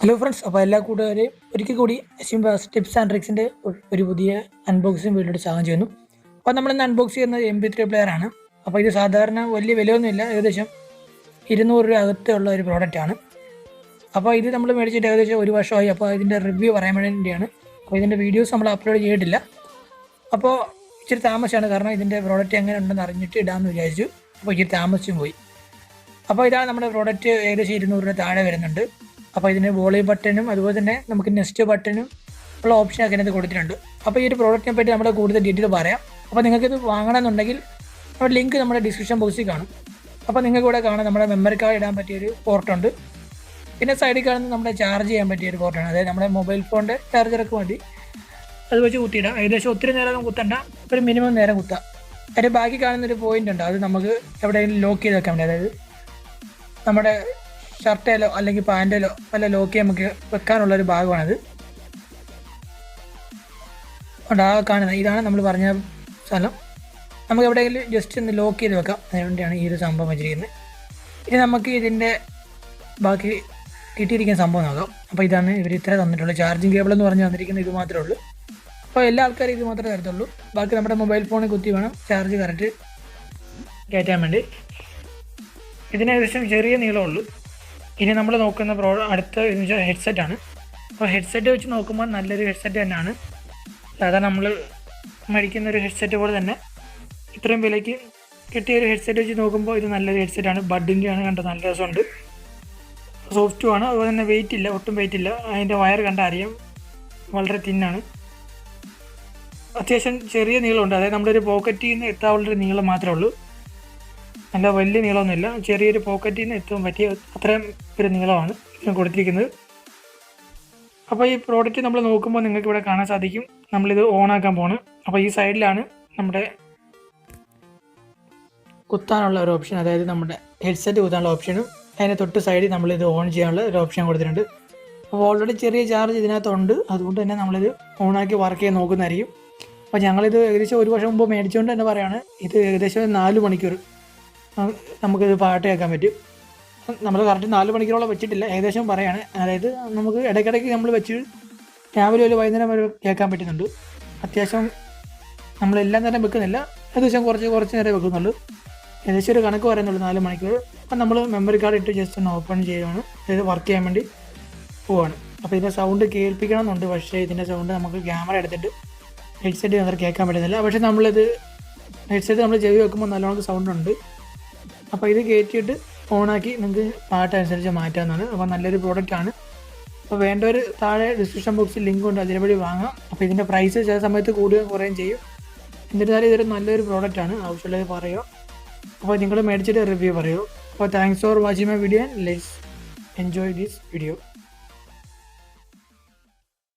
Hello friends, അപ്പോൾ എല്ലാ കൂട്ടുകാരെയും ഒരിക്കൽ കൂടി അശ്വിൻ വ്യാസ് ടിപ്സ് ആൻഡ് ട്രിക്സിൻ്റെ ഒരു പുതിയ അൺബോക്സിങ് വീഡിയോയുടെ സ്വാഗതം ചെയ്യുന്നു. അപ്പോൾ നമ്മളിന്ന് അൺബോക്സ് ചെയ്യുന്നത് MP3 പ്ലെയറാണ്. അപ്പോൾ ഇത് സാധാരണ വലിയ വിലയൊന്നുമില്ല, ഏകദേശം 200 രൂപ അകത്തുള്ള ഒരു പ്രോഡക്റ്റാണ്. അപ്പോൾ ഇത് നമ്മൾ മേടിച്ചിട്ട് ഏകദേശം ഒരു വർഷമായി. അപ്പോൾ ഇതിൻ്റെ റിവ്യൂ പറയാൻ വേണ്ടിയാണ്. അപ്പോൾ ഇതിൻ്റെ വീഡിയോസ് നമ്മൾ അപ്ലോഡ് ചെയ്തിട്ടില്ല. അപ്പോൾ ഇച്ചിരി താമസിച്ചാണ്, കാരണം ഇതിൻ്റെ പ്രോഡക്റ്റ് എങ്ങനെ ഉണ്ടെന്ന് അറിഞ്ഞിട്ട് ഇടാമെന്ന് വിചാരിച്ചു. അപ്പോൾ ഇച്ചിരി താമസിച്ചും പോയി. അപ്പോൾ ഇതാണ് നമ്മുടെ പ്രോഡക്റ്റ്, ഏകദേശം 200 രൂപ താഴെ വരുന്നുണ്ട്. അപ്പോൾ ഇതിന് വോളിയം ബട്ടനും അതുപോലെ തന്നെ നമുക്ക് നെക്സ്റ്റ് ബട്ടനും ഉള്ള ഓപ്ഷനൊക്കെ ഇതിനകത്ത് കൊടുത്തിട്ടുണ്ട്. അപ്പോൾ ഈ ഒരു പ്രോഡക്റ്റിനെ പറ്റി നമ്മൾ കൂടുതൽ ഡീറ്റെയിൽ പറയാം. അപ്പോൾ നിങ്ങൾക്കിത് വാങ്ങണമെന്നുണ്ടെങ്കിൽ നമ്മുടെ ലിങ്ക് നമ്മുടെ ഡിസ്ക്രിപ്ഷൻ ബോക്സിൽ കാണും. അപ്പോൾ നിങ്ങൾക്ക് ഇവിടെ കാണാം നമ്മുടെ മെമ്മറി കാർഡ് ഇടാൻ പറ്റിയൊരു പോർട്ടുണ്ട്. പിന്നെ സൈഡിൽ കാണുന്ന നമ്മുടെ ചാർജ് ചെയ്യാൻ പറ്റിയൊരു പോർട്ടാണ്. അതായത് നമ്മുടെ മൊബൈൽ ഫോണിൻ്റെ ചാർജറൊക്കെ മതി, അത് വെച്ച് കുത്തിയിടാം. ഏകദേശം ഒത്തിരി നേരം കുത്തണ്ട, ഒരു മിനിമം നേരം കുത്താം. അതിൻ്റെ ബാക്കി കാണുന്നൊരു പോയിൻ്റ് ഉണ്ട്, അത് നമുക്ക് എവിടെയെങ്കിലും ലോക്ക് ചെയ്ത് വെക്കാൻ വേണ്ടി. അതായത് നമ്മുടെ ഷർട്ടിലോ അല്ലെങ്കിൽ പാൻറ്റിലോ വല്ല ലോക്ക് നമുക്ക് വെക്കാനുള്ളൊരു ഭാഗമാണത്. ആ കാണുന്നത് ഇതാണ് നമ്മൾ പറഞ്ഞ സ്ഥലം. നമുക്ക് എവിടെയെങ്കിലും ജസ്റ്റ് ഒന്ന് ലോക്ക് ചെയ്ത് വെക്കാം, അതുകൊണ്ടാണ് ഈ ഒരു സംഭവം വെച്ചിരിക്കുന്നത്. ഇനി നമുക്ക് ഇതിൻ്റെ ബാക്കി കിട്ടിയിരിക്കുന്ന സംഭവം നോക്കാം. അപ്പോൾ ഇതാണ് ഇവർ ഇത്ര തന്നിട്ടുള്ളത്. ചാർജിങ് കേബിൾ എന്ന് പറഞ്ഞ് തന്നിരിക്കുന്നത് ഇത് മാത്രമേ ഉള്ളൂ. അപ്പോൾ എല്ലാ ആൾക്കാരും ഇത് മാത്രമേ തരത്തുള്ളൂ. ബാക്കി നമ്മുടെ മൊബൈൽ ഫോണിൽ കുത്തി വേണം ചാർജ് കറക്റ്റ് കയറ്റാൻ വേണ്ടി. ഇതിന് ഏകദേശം ചെറിയ നീളമുള്ളൂ. ഇനി നമ്മൾ നോക്കുന്ന അടുത്ത ഹെഡ്സെറ്റാണ്. അപ്പോൾ ഹെഡ്സെറ്റ് വെച്ച് നോക്കുമ്പോൾ നല്ലൊരു ഹെഡ്സെറ്റ് തന്നെയാണ്. സാധാരണ നമ്മൾ മേടിക്കുന്ന ഒരു ഹെഡ്സെറ്റ് പോലെ തന്നെ ഇത്രയും വിലയ്ക്ക് കിട്ടിയ ഒരു ഹെഡ്സെറ്റ് വെച്ച് നോക്കുമ്പോൾ ഇത് നല്ലൊരു ഹെഡ്സെറ്റാണ്. ബഡിൻ്റെയാണ്, കണ്ടത് നല്ല രസമുണ്ട്, സോഫ്റ്റുമാണ്. അതുപോലെ തന്നെ വെയിറ്റ് ഇല്ല, ഒട്ടും വെയിറ്റ് ഇല്ല. അതിൻ്റെ വയർ കണ്ടാൽ അറിയാം, വളരെ തിന്നാണ്. അത്യാവശ്യം ചെറിയ നീളമുണ്ട്, അതായത് നമ്മുടെ ഒരു പോക്കറ്റിൽ നിന്ന് എത്താവുള്ളൊരു നീളം മാത്രമേ ഉള്ളൂ. നല്ല വലിയ നീളമൊന്നുമില്ല, ചെറിയൊരു പോക്കറ്റിൽ നിന്ന് എത്താൻ പറ്റിയ അത്രയും ഒരു നീളമാണ് ഇതിന് കൊടുത്തിരിക്കുന്നത്. അപ്പോൾ ഈ പ്രോഡക്റ്റ് നമ്മൾ നോക്കുമ്പോൾ നിങ്ങൾക്ക് ഇവിടെ കാണാൻ സാധിക്കും, നമ്മളിത് ഓണാക്കാൻ പോണ്. അപ്പോൾ ഈ സൈഡിലാണ് നമ്മുടെ കുത്താനുള്ള ഒരു ഓപ്ഷൻ, അതായത് നമ്മുടെ ഹെഡ്സെറ്റ് കുത്താനുള്ള ഓപ്ഷനും അതിന് തൊട്ട് സൈഡിൽ നമ്മളിത് ഓൺ ചെയ്യാനുള്ള ഒരു ഓപ്ഷൻ കൊടുത്തിട്ടുണ്ട്. അപ്പോൾ ഓൾറെഡി ചെറിയ ചാർജ് ഇതിനകത്തുണ്ട്, അതുകൊണ്ട് തന്നെ നമ്മളിത് ഓണാക്കി വർക്ക് ചെയ്യാൻ നോക്കുന്നതായിരിക്കും. അപ്പോൾ ഞങ്ങളിത് ഏകദേശം ഒരു വർഷം മുമ്പ് മേടിച്ചുകൊണ്ട് തന്നെ പറയുകയാണ്, ഇത് ഏകദേശം 4 മണിക്കൂർ നമുക്കിത് പാട്ട് കേൾക്കാൻ പറ്റും. നമ്മൾ കറക്റ്റ് 4 മണിക്കൂറോളം വെച്ചിട്ടില്ല, ഏകദേശം പറയാണ്. അതായത് നമുക്ക് ഇടയ്ക്കിടയ്ക്ക് നമ്മൾ വെച്ച് രാവിലെ ഒരു വൈകുന്നേരം വരെ കേൾക്കാൻ പറ്റുന്നുണ്ട്. അത്യാവശ്യം നമ്മളെല്ലാം നേരം വെക്കുന്നില്ല, ഏകദേശം കുറച്ച് നേരം വെക്കുന്നുള്ളൂ. ഏകദേശം ഒരു കണക്ക് പറയുന്നുള്ളൂ 4 മണിക്കൂർ. അപ്പം നമ്മൾ മെമ്മറി കാർഡ് ഇട്ട് ജസ്റ്റ് ഒന്ന് ഓപ്പൺ ചെയ്യുകയാണ്, അതായത് വർക്ക് ചെയ്യാൻ വേണ്ടി പോവുകയാണ്. അപ്പോൾ ഇതിൻ്റെ സൗണ്ട് കേൾപ്പിക്കണമെന്നുണ്ട്, പക്ഷേ ഇതിൻ്റെ സൗണ്ട് നമുക്ക് ക്യാമറ എടുത്തിട്ട് ഹെഡ്സെറ്റ് അത്ര കേൾക്കാൻ പറ്റുന്നില്ല. പക്ഷേ നമ്മളിത് ഹെഡ്സെറ്റ് നമ്മൾ ചെവി വെക്കുമ്പോൾ നല്ലോണം സൗണ്ട് ഉണ്ട്. അപ്പോൾ ഇത് കയറ്റിയിട്ട് ഓണാക്കി നിങ്ങൾക്ക് പാട്ടനുസരിച്ച് മാറ്റാവുന്നതാണ്. അപ്പോൾ നല്ലൊരു പ്രോഡക്റ്റാണ്. അപ്പോൾ വേണ്ടവർ താഴെ ഡിസ്ക്രിപ്ഷൻ ബോക്സിൽ ലിങ്ക് ഉണ്ട്, അതിനെപ്പറ്റി വാങ്ങാം. അപ്പോൾ ഇതിൻ്റെ പ്രൈസ് ചില സമയത്ത് കൂടുകയും കുറയുകയും ചെയ്യും. എന്നിരുന്നാലും ഇതൊരു നല്ലൊരു പ്രോഡക്റ്റാണ്, ആവശ്യമുള്ളത് പറയുക. അപ്പോൾ നിങ്ങൾ മേടിച്ചിട്ട് റിവ്യൂ പറയുമോ. അപ്പോൾ thanks for watching my video. Let's enjoy this video.